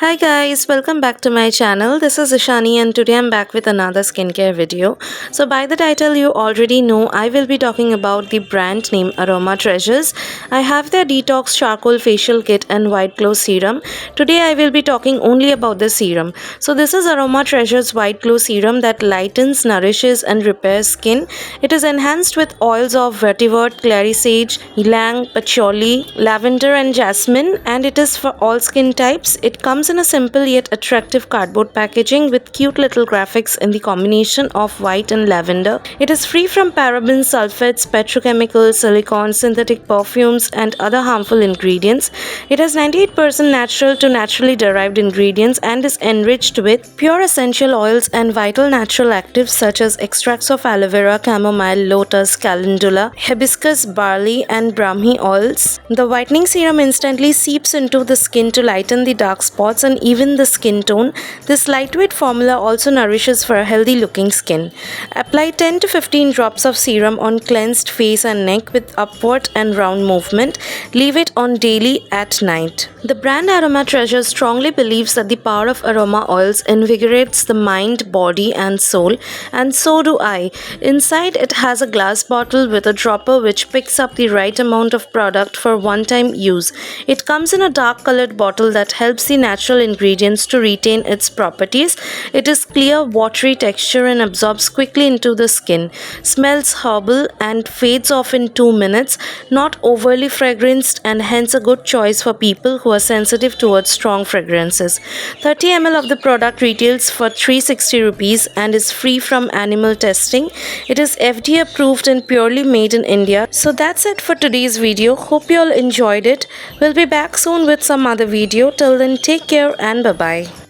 Hi guys, welcome back to my channel. This is Ishani and today I'm back with another skincare video. So by the title you already know I will be talking about the brand name Aroma Treasures. I have their Detox Charcoal Facial Kit and White Glow Serum. Today I will be talking only about the serum. So this is Aroma Treasures White Glow Serum that lightens, nourishes and repairs skin. It is enhanced with oils of vetiver, clary sage, ylang, patchouli, lavender and jasmine, and it is for all skin types. It comes in a simple yet attractive cardboard packaging with cute little graphics in the combination of white and lavender. It is free from parabens, sulfates, petrochemicals, silicone, synthetic perfumes and other harmful ingredients. It has 98% natural to naturally derived ingredients and is enriched with pure essential oils and vital natural actives such as extracts of aloe vera, chamomile, lotus, calendula, hibiscus, barley and brahmi oils. The whitening serum instantly seeps into the skin to lighten the dark spots and even the skin tone. This lightweight formula also nourishes for a healthy looking skin. Apply 10 to 15 drops of serum on cleansed face and neck with upward and round movement. Leave it on daily at night. The brand Aroma Treasures strongly believes that the power of aroma oils invigorates the mind, body and soul, and so do I. Inside it has a glass bottle with a dropper which picks up the right amount of product for one-time use. It comes in a dark colored bottle that helps the natural ingredients to retain its properties. It is clear, watery texture and absorbs quickly into the skin. Smells herbal and fades off in 2 minutes. Not overly fragranced and hence a good choice for people who are sensitive towards strong fragrances. 30 ml of the product retails for 360 rupees and is free from animal testing. It is FDA approved and purely made in India. So that's it for today's video. Hope you all enjoyed it. We'll be back soon with some other video. Till then, take care and bye bye.